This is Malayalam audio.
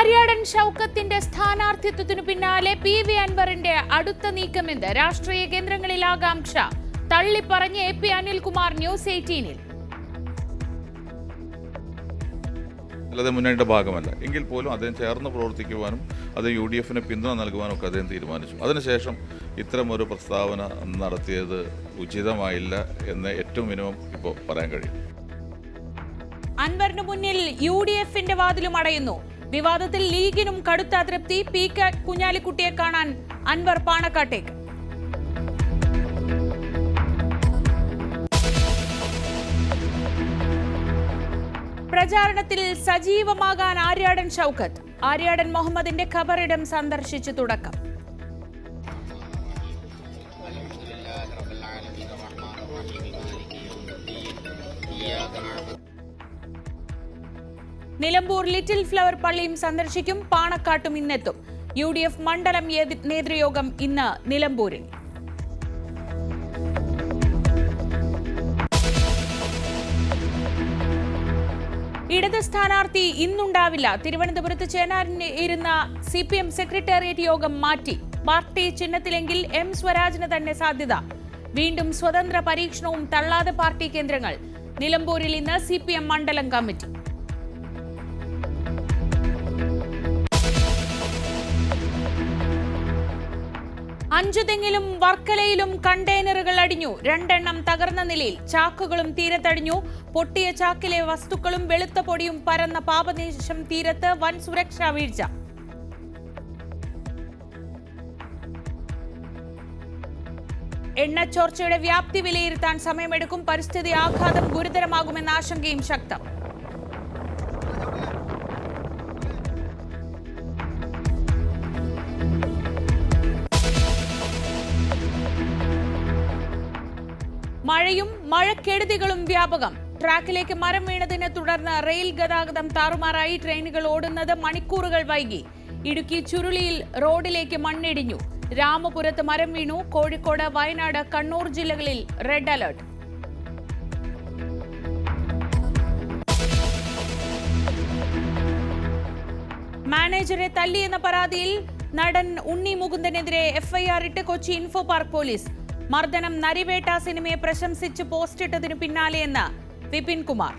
ആര്യാടൻ ഷൗക്കത്തിന്റെ സ്ഥാനാർത്ഥിത്വത്തിനു പിന്നാലെ PV അൻവറിന്റെ അടുത്ത നീക്കമെന്ന് രാഷ്ട്രീയ കേന്ദ്രങ്ങളിൽ ആകാംക്ഷ തള്ളിപ്പറഞ്ഞ് AP അനിൽകുമാർ ന്യൂസ് 18-ൽ. അല്ലാതെ മുന്നണിയുടെ ഭാഗമല്ല എങ്കിൽ പോലും അദ്ദേഹം ചേർന്ന് പ്രവർത്തിക്കുവാനും അത് UDF-ന് പിന്തുണ നൽകുവാനും ഒക്കെ അദ്ദേഹം തീരുമാനിച്ചു. അതിനുശേഷം ഇത്തരമൊരു പ്രസ്താവന നടത്തിയത് ഉചിതമായില്ല എന്ന് ഏറ്റവും മിനിമം ഇപ്പോൾ പറയാൻ കഴിയും. അൻവറിന് മുന്നിൽ UDF-ന്റെ വാതിലും അടയുന്നു. വിവാദത്തിൽ ലീഗിനും കടുത്ത അതൃപ്തി. PK കുഞ്ഞാലിക്കുട്ടിയെ കാണാൻ അൻവർ പാണക്കാട്ടേക്ക്. പ്രചാരണത്തിൽ സജീവമാകാൻ ആര്യാടൻ ഷൗക്കത്ത്. ആര്യാടൻ മുഹമ്മദിന്റെ ഖബറിടം സന്ദർശിച്ചു തുടക്കം. നിലമ്പൂർ ലിറ്റിൽ ഫ്ലവർ പള്ളിയും സന്ദർശിക്കും. പാണക്കാട്ടും ഇന്നെത്തും. UDF മണ്ഡലം നേതൃയോഗം ഇന്ന് നിലമ്പൂരിൽ. ഇടത് സ്ഥാനാർത്ഥി ഇന്നുണ്ടാവില്ല. തിരുവനന്തപുരത്ത് ചേരാനിരുന്ന ഇരുന്ന CPM സെക്രട്ടേറിയറ്റ് യോഗം മാറ്റി. പാർട്ടി ചിഹ്നത്തിലെങ്കിൽ M സ്വരാജിന് തന്നെ സാധ്യത. വീണ്ടും സ്വതന്ത്ര പരീക്ഷണവും തള്ളാതെ പാർട്ടി കേന്ദ്രങ്ങൾ. നിലമ്പൂരിൽ ഇന്ന് CPM മണ്ഡലം കമ്മിറ്റി. അഞ്ചുതെങ്ങിലും വർക്കലയിലും കണ്ടെയ്നറുകൾ അടിഞ്ഞു. 2 എണ്ണം തകർന്ന നിലയിൽ. ചാക്കുകളും തീരത്തടിഞ്ഞു. പൊട്ടിയ ചാക്കിലെ വസ്തുക്കളും വെളുത്ത പൊടിയും പരന്ന പാപദേശം തീരത്ത്. വൻ സുരക്ഷാ വീഴ്ച. എണ്ണച്ചോർച്ചയുടെ വ്യാപ്തി വിലയിരുത്താൻ സമയമെടുക്കും. പരിസ്ഥിതി ആഘാതം ഗുരുതരമാകുമെന്ന ആശങ്കയും ശക്തം. മഴയും മഴക്കെടുതികളും വ്യാപകം. ട്രാക്കിലേക്ക് മരം വീണതിനെ തുടർന്ന് റെയിൽ ഗതാഗതം താറുമാറായി. ട്രെയിനുകൾ ഓടുന്നത് മണിക്കൂറുകൾ വൈകി. ഇടുക്കി ചുരുളിയിൽ റോഡിലേക്ക് മണ്ണിടിഞ്ഞു. രാമപുരത്ത് മരം വീണു. കോഴിക്കോട്, വയനാട്, കണ്ണൂർ ജില്ലകളിൽ റെഡ് അലർട്ട്. മാനേജറെ തല്ലിയെന്ന പരാതിയിൽ നടൻ ഉണ്ണി മുകുന്ദനെതിരെ FIR ഇട്ട് കൊച്ചി ഇൻഫോ പാർക്ക് പോലീസ്. മർദ്ദനം നരിവേട്ട സിനിമയെ പ്രശംസിച്ച് പോസ്റ്റിട്ടതിനു പിന്നാലെയെന്ന് വിപിൻ കുമാർ.